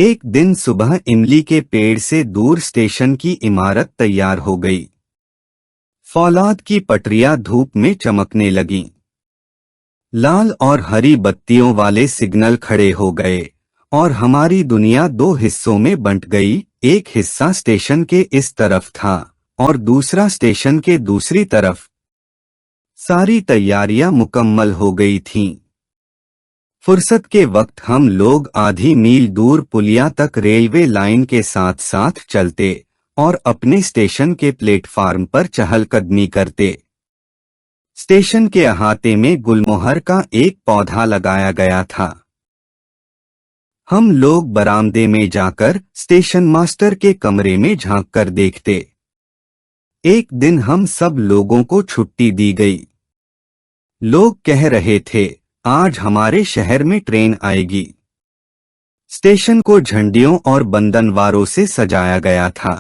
एक दिन सुबह इमली के पेड़ से दूर स्टेशन की इमारत तैयार हो गई। फौलाद की पटरियां धूप में चमकने लगीं। लाल और हरी बत्तियों वाले सिग्नल खड़े हो गए और हमारी दुनिया दो हिस्सों में बंट गई। एक हिस्सा स्टेशन के इस तरफ था और दूसरा स्टेशन के दूसरी तरफ। सारी तैयारियां मुकम्मल हो गई थीं। फुर्सत के वक्त हम लोग आधी मील दूर पुलिया तक रेलवे लाइन के साथ साथ चलते और अपने स्टेशन के प्लेटफार्म पर चहलकदमी करते। स्टेशन के अहाते में गुलमोहर का एक पौधा लगाया गया था। हम लोग बरामदे में जाकर स्टेशन मास्टर के कमरे में झांक कर देखते। एक दिन हम सब लोगों को छुट्टी दी गई। लोग कह रहे थे, आज हमारे शहर में ट्रेन आएगी। स्टेशन को झंडियों और बंदनवारों से सजाया गया था।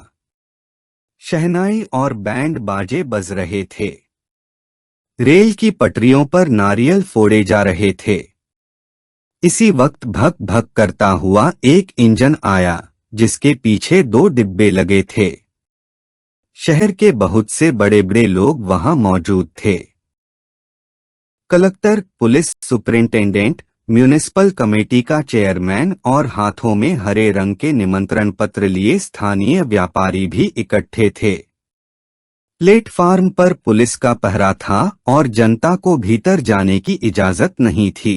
शहनाई और बैंड बाजे बज रहे थे। रेल की पटरियों पर नारियल फोड़े जा रहे थे। इसी वक्त भक भक करता हुआ एक इंजन आया जिसके पीछे दो डिब्बे लगे थे। शहर के बहुत से बड़े बड़े लोग वहां मौजूद थे। Collector, police superintendent, municipal committee का चेयरमैन और हाथों में हरे रंग के निमंत्रण पत्र लिए स्थानीय व्यापारी भी इकट्ठे थे। प्लेटफार्म पर पुलिस का पहरा था और जनता को भीतर जाने की इजाजत नहीं थी।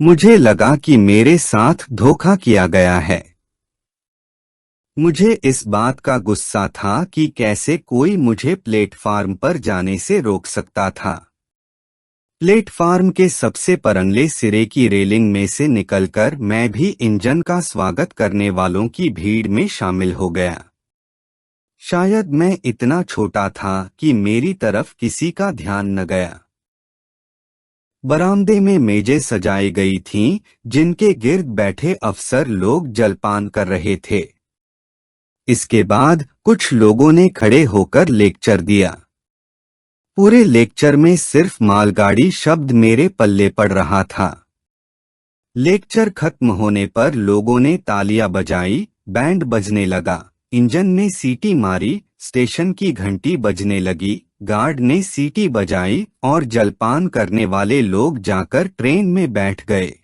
मुझे लगा कि मेरे साथ धोखा किया गया है। मुझे इस बात का गुस्सा था कि कैसे कोई मुझे प्लेटफार्म पर जाने से रोक सकता था। प्लेटफार्म के सबसे परंगले सिरे की रेलिंग में से निकलकर मैं भी इंजन का स्वागत करने वालों की भीड़ में शामिल हो गया। शायद मैं इतना छोटा था कि मेरी तरफ किसी का ध्यान न गया। बरामदे में मेजें सजाई गई थीं, जिनके गिर्द बैठे अफसर लोग जलपान कर रहे थे। इसके बाद कुछ लोगों ने खड़े होकर लेक्चर दिया। पूरे लेक्चर में सिर्फ मालगाड़ी शब्द मेरे पल्ले पड़ रहा था। लेक्चर खत्म होने पर लोगों ने तालियां बजाई, बैंड बजने लगा, इंजन ने सीटी मारी, स्टेशन की घंटी बजने लगी, गार्ड ने सीटी बजाई और जलपान करने वाले लोग जाकर ट्रेन में बैठ गए।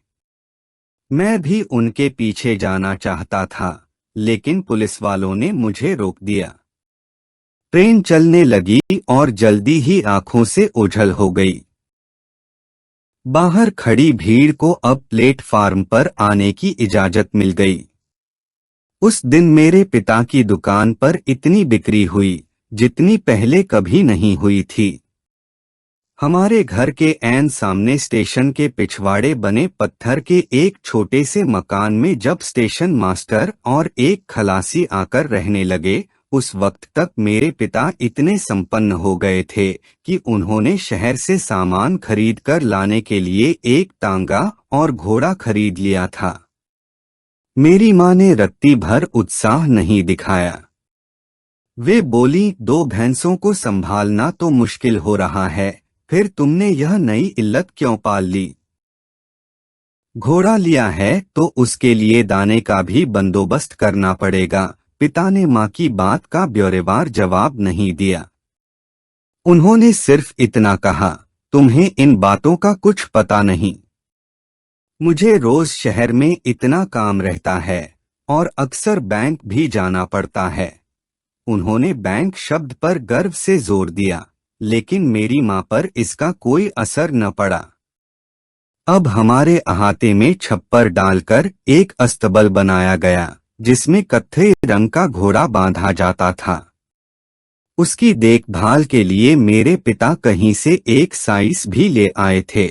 मैं भी उनके पीछे जाना चाहता था, लेकिन पुलिस वालों ने मुझे रोक दिया। ट्रेन चलने लगी और जल्दी ही आंखों से ओझल हो गई। बाहर खड़ी भीड़ को अब प्लेटफार्म पर आने की इजाजत मिल गई। उस दिन मेरे पिता की दुकान पर इतनी बिक्री हुई जितनी पहले कभी नहीं हुई थी। हमारे घर के ऐन सामने स्टेशन के पिछवाड़े बने पत्थर के एक छोटे से मकान में जब स्टेशन मास्टर और एक खलासी आकर रहने लगे, उस वक्त तक मेरे पिता इतने संपन्न हो गए थे कि उन्होंने शहर से सामान खरीद कर लाने के लिए एक तांगा और घोड़ा खरीद लिया था। मेरी माँ ने रत्ती भर उत्साह नहीं दिखाया। वे बोली, दो भैंसों को संभालना तो मुश्किल हो रहा है, फिर तुमने यह नई इल्लत क्यों पाल ली? घोड़ा लिया है तो उसके लिए दाने का भी बंदोबस्त करना पड़ेगा। पिता ने माँ की बात का ब्यौरेवार जवाब नहीं दिया। उन्होंने सिर्फ इतना कहा, तुम्हें इन बातों का कुछ पता नहीं। मुझे रोज शहर में इतना काम रहता है और अक्सर बैंक भी जाना पड़ता है। उन्होंने बैंक शब्द पर गर्व से जोर दिया, लेकिन मेरी माँ पर इसका कोई असर न पड़ा। अब हमारे अहाते में छप्पर डालकर एक अस्तबल बनाया गया, जिसमें कत्थई रंग का घोड़ा बांधा जाता था। उसकी देखभाल के लिए मेरे पिता कहीं से एक साइस भी ले आए थे।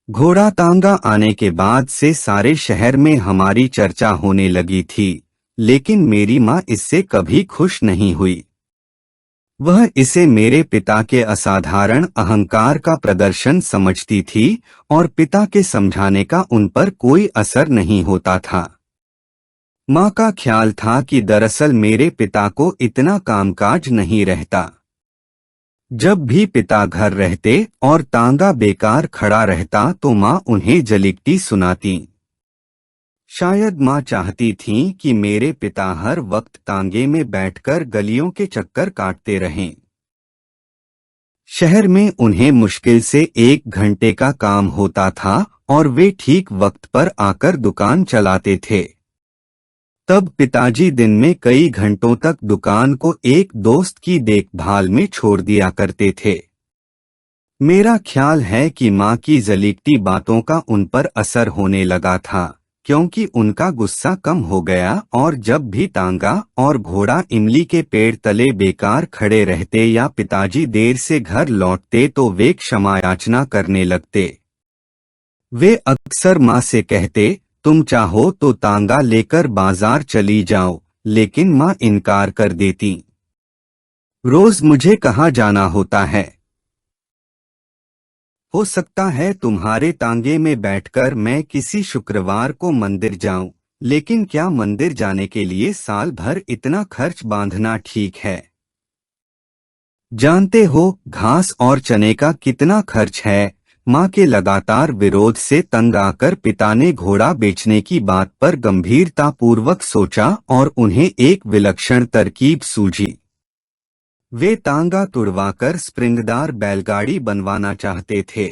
घोड़ा तांगा आने के बाद से सारे शहर में हमारी चर्चा होने लगी थी, लेकिन मेरी माँ इससे कभी खुश नहीं हुई। वह इसे मेरे पिता के असाधारण अहंकार का प्रदर्शन समझती थी और पिता के समझाने का उन पर कोई असर नहीं होता था। माँ का ख्याल था कि दरअसल मेरे पिता को इतना कामकाज नहीं रहता। जब भी पिता घर रहते और तांगा बेकार खड़ा रहता तो माँ उन्हें जलिकटी सुनाती। शायद माँ चाहती थीं कि मेरे पिता हर वक्त तांगे में बैठकर गलियों के चक्कर काटते रहें। शहर में उन्हें मुश्किल से 1 घंटे का काम होता था और वे ठीक वक्त पर आकर दुकान चलाते थे। तब पिताजी दिन में कई घंटों तक दुकान को एक दोस्त की देखभाल में छोड़ दिया करते थे। मेरा ख्याल है कि माँ की जलीकटी बातों का उन पर असर होने लगा था, क्योंकि उनका गुस्सा कम हो गया और जब भी तांगा और घोड़ा इमली के पेड़ तले बेकार खड़े रहते या पिताजी देर से घर लौटते तो वे क्षमा याचना करने लगते। वे अक्सर माँ से कहते, तुम चाहो तो तांगा लेकर बाजार चली जाओ, लेकिन माँ इनकार कर देती। रोज मुझे कहाँ जाना होता है? हो सकता है तुम्हारे तांगे में बैठकर मैं किसी शुक्रवार को मंदिर जाऊं, लेकिन क्या मंदिर जाने के लिए साल भर इतना खर्च बांधना ठीक है? जानते हो घास और चने का कितना खर्च है? माँ के लगातार विरोध से तंग आकर पिता ने घोड़ा बेचने की बात पर गंभीरतापूर्वक सोचा और उन्हें एक विलक्षण तरकीब सूझी। वे तांगा तुड़वाकर स्प्रिंगदार बैलगाड़ी बनवाना चाहते थे।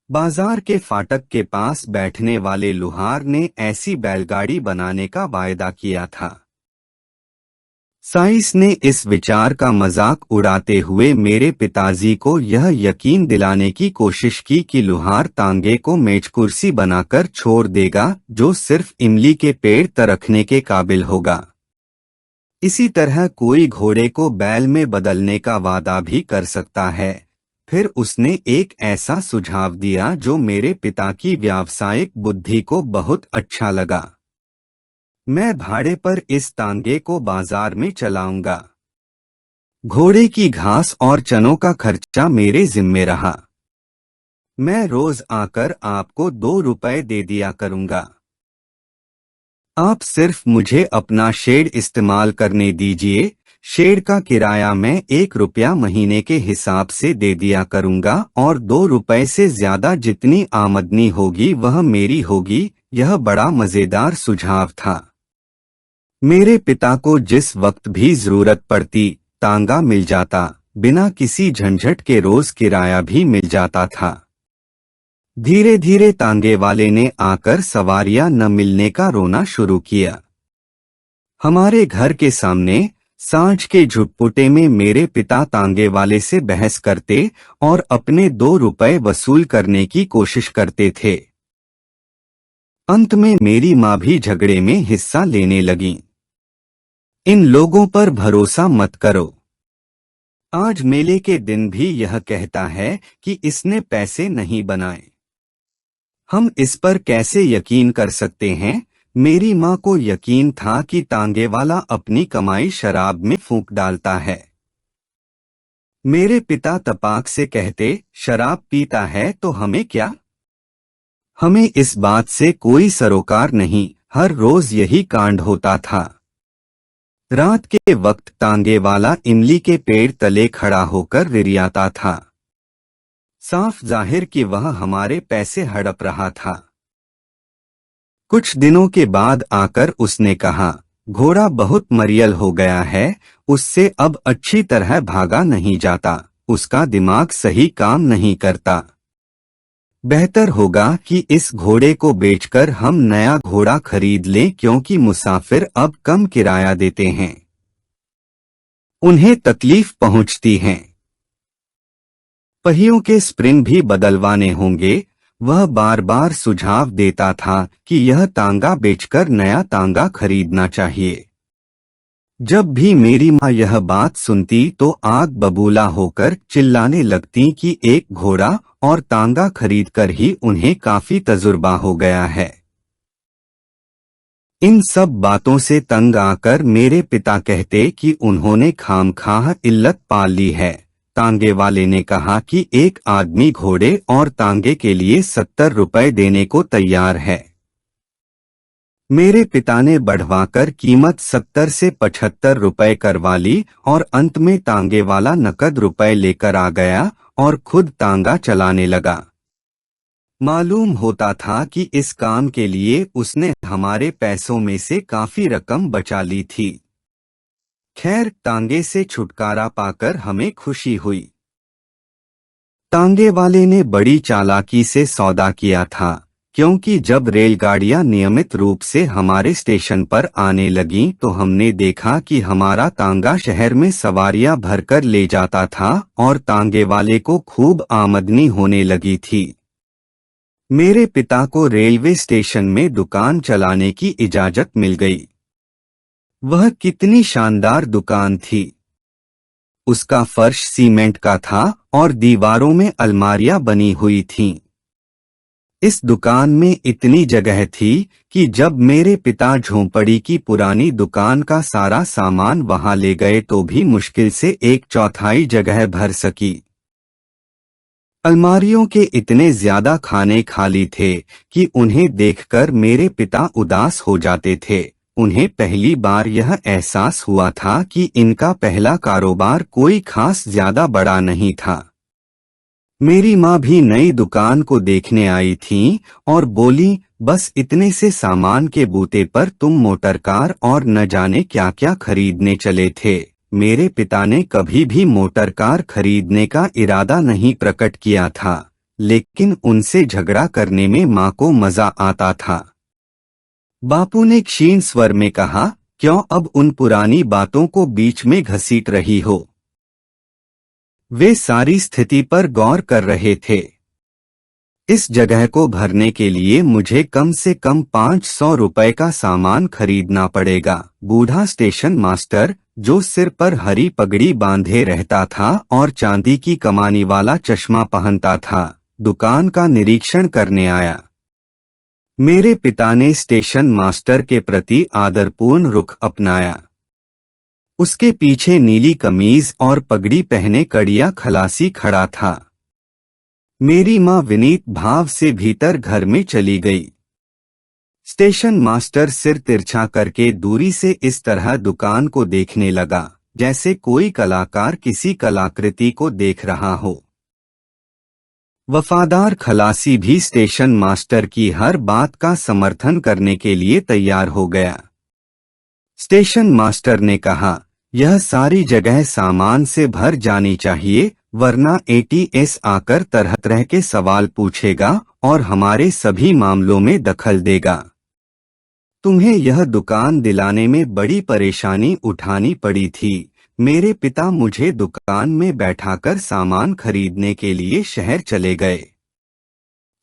बाजार के फाटक के पास बैठने वाले लुहार ने ऐसी बैलगाड़ी बनाने का वायदा किया था। साइंस ने इस विचार का मजाक उड़ाते हुए मेरे पिताजी को यह यकीन दिलाने की कोशिश की कि लुहार तांगे को मेज कुर्सी बनाकर छोड़ देगा जो सिर्फ इमली के पेड़ तरखने के काबिल होगा। इसी तरह कोई घोड़े को बैल में बदलने का वादा भी कर सकता है। फिर उसने एक ऐसा सुझाव दिया जो मेरे पिता की व्यावसायिक बुद्धि को बहुत अच्छा लगा। मैं भाड़े पर इस तांगे को बाजार में चलाऊंगा। घोड़े की घास और चनों का खर्चा मेरे जिम्मे रहा। मैं रोज आकर आपको 2 रुपए दे दिया करूंगा। आप सिर्फ मुझे अपना शेड इस्तेमाल करने दीजिए। शेड का किराया मैं 1 रुपया महीने के हिसाब से दे दिया करूंगा और 2 रुपए से ज्यादा जितनी आमदनी होगी वह मेरी होगी। यह बड़ा मजेदार सुझाव था। मेरे पिता को जिस वक्त भी जरूरत पड़ती तांगा मिल जाता, बिना किसी झंझट के रोज किराया भी मिल जाता था। धीरे धीरे तांगे वाले ने आकर सवारियां न मिलने का रोना शुरू किया। हमारे घर के सामने सांझ के झुटपुटे में मेरे पिता तांगे वाले से बहस करते और अपने 2 रुपए वसूल करने की कोशिश करते थे। अंत में मेरी माँ भी झगड़े में हिस्सा लेने लगी। इन लोगों पर भरोसा मत करो। आज मेले के दिन भी यह कहता है कि इसने पैसे नहीं बनाए। हम इस पर कैसे यकीन कर सकते हैं? मेरी माँ को यकीन था कि तांगे वाला अपनी कमाई शराब में फूंक डालता है। मेरे पिता तपाक से कहते, शराब पीता है तो हमें क्या? हमें इस बात से कोई सरोकार नहीं। हर रोज यही कांड होता था। रात के वक्त तांगे वाला इमली के पेड़ तले खड़ा होकर रिरियाता था। साफ जाहिर कि वह हमारे पैसे हड़प रहा था। कुछ दिनों के बाद आकर उसने कहा, घोड़ा बहुत मरियल हो गया है, उससे अब अच्छी तरह भागा नहीं जाता, उसका दिमाग सही काम नहीं करता। बेहतर होगा कि इस घोड़े को बेचकर हम नया घोड़ा खरीद लें क्योंकि मुसाफिर अब कम किराया देते हैं। उन्हें तकलीफ पहुंचती है। पहियों के स्प्रिंग भी बदलवाने होंगे। वह बार बार सुझाव देता था कि यह तांगा बेचकर नया तांगा खरीदना चाहिए। जब भी मेरी माँ यह बात सुनती तो आग बबूला होकर चिल्लाने लगती कि एक घोड़ा और तांगा खरीदकर ही उन्हें काफी तजुर्बा हो गया है। इन सब बातों से तंग आकर मेरे पिता कहते कि उन्होंने खामखाह इल्लत पाल ली है। तांगे वाले ने कहा कि एक आदमी घोड़े और तांगे के लिए 70 रुपए देने को तैयार है। मेरे पिता ने बढ़वाकर कीमत 70 से 75 रुपए करवा ली और अंत में तांगे वाला नकद रुपए लेकर आ गया और खुद तांगा चलाने लगा। मालूम होता था कि इस काम के लिए उसने हमारे पैसों में से काफी रकम बचा ली थी। खैर, तांगे से छुटकारा पाकर हमें खुशी हुई। तांगे वाले ने बड़ी चालाकी से सौदा किया था, क्योंकि जब रेलगाड़ियां नियमित रूप से हमारे स्टेशन पर आने लगीं तो हमने देखा कि हमारा तांगा शहर में सवारियां भरकर ले जाता था और तांगे वाले को खूब आमदनी होने लगी थी। मेरे पिता को रेलवे स्टेशन में दुकान चलाने की इजाजत मिल गई। वह कितनी शानदार दुकान थी। उसका फर्श सीमेंट का था और दीवारों में अलमारियां बनी हुई थीं। इस दुकान में इतनी जगह थी कि जब मेरे पिता झोंपड़ी की पुरानी दुकान का सारा सामान वहां ले गए तो भी मुश्किल से 1/4 जगह भर सकी। अलमारियों के इतने ज्यादा खाने खाली थे कि उन्हें देखकर मेरे पिता उदास हो जाते थे। उन्हें पहली बार यह एहसास हुआ था कि इनका पहला कारोबार कोई खास ज्यादा बड़ा नहीं था। मेरी माँ भी नई दुकान को देखने आई थी और बोली, बस इतने से सामान के बूते पर तुम मोटर कार और न जाने क्या क्या खरीदने चले थे। मेरे पिता ने कभी भी मोटर कार खरीदने का इरादा नहीं प्रकट किया था, लेकिन उनसे झगड़ा करने में माँ को मजा आता था। बापू ने क्षीण स्वर में कहा, क्यों अब उन पुरानी बातों को बीच में घसीट रही हो? वे सारी स्थिति पर गौर कर रहे थे। इस जगह को भरने के लिए मुझे कम से कम 500 रुपए का सामान खरीदना पड़ेगा। बूढ़ा स्टेशन मास्टर, जो सिर पर हरी पगड़ी बांधे रहता था और चांदी की कमानी वाला चश्मा पहनता था, दुकान का निरीक्षण करने आया। मेरे पिता ने स्टेशन मास्टर के प्रति आदरपूर्ण रुख अपनाया। उसके पीछे नीली कमीज और पगड़ी पहने कड़िया खलासी खड़ा था। मेरी माँ विनीत भाव से भीतर घर में चली गई। स्टेशन मास्टर सिर तिरछा करके दूरी से इस तरह दुकान को देखने लगा, जैसे कोई कलाकार किसी कलाकृति को देख रहा हो। वफादार खलासी भी स्टेशन मास्टर की हर बात का समर्थन करने के लिए तैयार हो गया। स्टेशन मास्टर ने कहा, यह सारी जगह सामान से भर जानी चाहिए, वरना एटीएस आकर तरह तरह के सवाल पूछेगा और हमारे सभी मामलों में दखल देगा। तुम्हें यह दुकान दिलाने में बड़ी परेशानी उठानी पड़ी थी। मेरे पिता मुझे दुकान में बैठाकर सामान खरीदने के लिए शहर चले गए।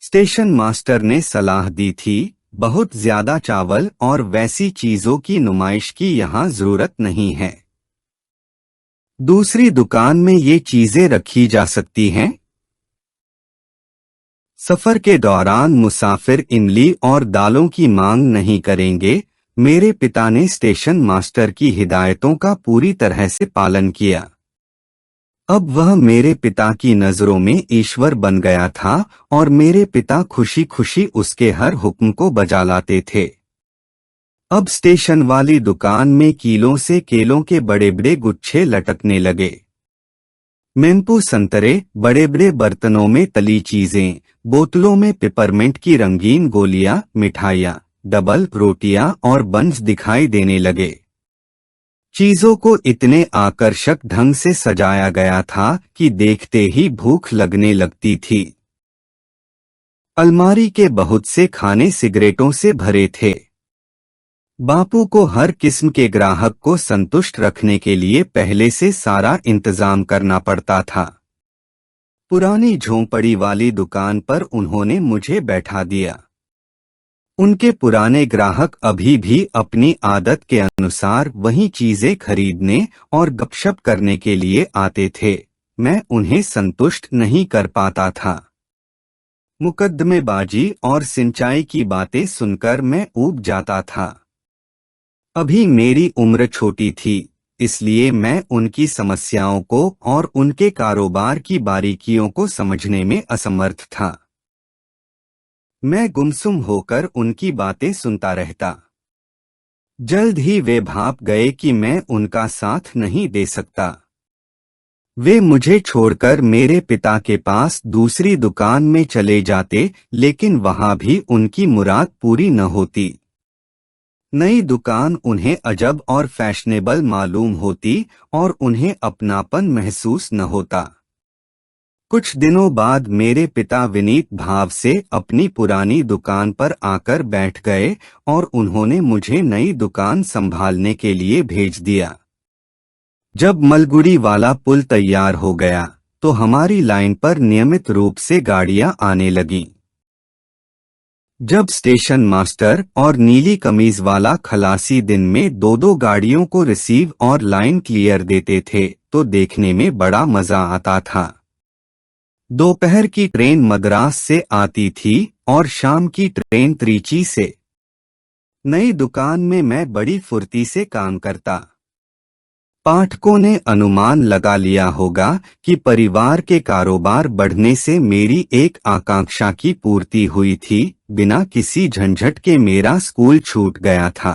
स्टेशन मास्टर ने सलाह दी थी, बहुत ज्यादा चावल और वैसी चीजों की नुमाइश की यहाँ जरूरत नहीं है। दूसरी दुकान में ये चीजें रखी जा सकती हैं। सफर के दौरान मुसाफिर इमली और दालों की मांग नहीं करेंगे। मेरे पिता ने स्टेशन मास्टर की हिदायतों का पूरी तरह से पालन किया। अब वह मेरे पिता की नजरों में ईश्वर बन गया था और मेरे पिता खुशी खुशी उसके हर हुक्म को बजा लाते थे। अब स्टेशन वाली दुकान में कीलों से केलों के बड़े बड़े गुच्छे लटकने लगे। मेंपू संतरे, बड़े बड़े बर्तनों में तली चीजें, बोतलों में पिपरमिंट की रंगीन गोलियां, मिठाइयां, डबल रोटियां और बंस दिखाई देने लगे। चीजों को इतने आकर्षक ढंग से सजाया गया था कि देखते ही भूख लगने लगती थी। अलमारी के बहुत से खाने सिगरेटों से भरे थे। बापू को हर किस्म के ग्राहक को संतुष्ट रखने के लिए पहले से सारा इंतजाम करना पड़ता था। पुरानी झोंपड़ी वाली दुकान पर उन्होंने मुझे बैठा दिया। उनके पुराने ग्राहक अभी भी अपनी आदत के अनुसार वही चीजें खरीदने और गपशप करने के लिए आते थे। मैं उन्हें संतुष्ट नहीं कर पाता था। मुकद्दमेबाजी और सिंचाई की बातें सुनकर मैं ऊब जाता था। अभी मेरी उम्र छोटी थी, इसलिए मैं उनकी समस्याओं को और उनके कारोबार की बारीकियों को समझने में असमर्थ था। मैं गुमसुम होकर उनकी बातें सुनता रहता। जल्द ही वे भाप गए कि मैं उनका साथ नहीं दे सकता। वे मुझे छोड़कर मेरे पिता के पास दूसरी दुकान में चले जाते, लेकिन वहां भी उनकी मुराद पूरी न होती। नई दुकान उन्हें अजब और फैशनेबल मालूम होती और उन्हें अपनापन महसूस न होता। कुछ दिनों बाद मेरे पिता विनीत भाव से अपनी पुरानी दुकान पर आकर बैठ गए और उन्होंने मुझे नई दुकान संभालने के लिए भेज दिया। जब मलगुड़ी वाला पुल तैयार हो गया तो हमारी लाइन पर नियमित रूप से गाड़ियां आने लगीं। जब स्टेशन मास्टर और नीली कमीज वाला खलासी दिन में दो दो गाड़ियों को रिसीव और लाइन क्लियर देते थे तो देखने में बड़ा मजा आता था। दोपहर की ट्रेन मद्रास से आती थी और शाम की ट्रेन त्रिची से। नई दुकान में मैं बड़ी फुर्ती से काम करता। पाठकों ने अनुमान लगा लिया होगा कि परिवार के कारोबार बढ़ने से मेरी एक आकांक्षा की पूर्ति हुई थी। बिना किसी झंझट के मेरा स्कूल छूट गया था।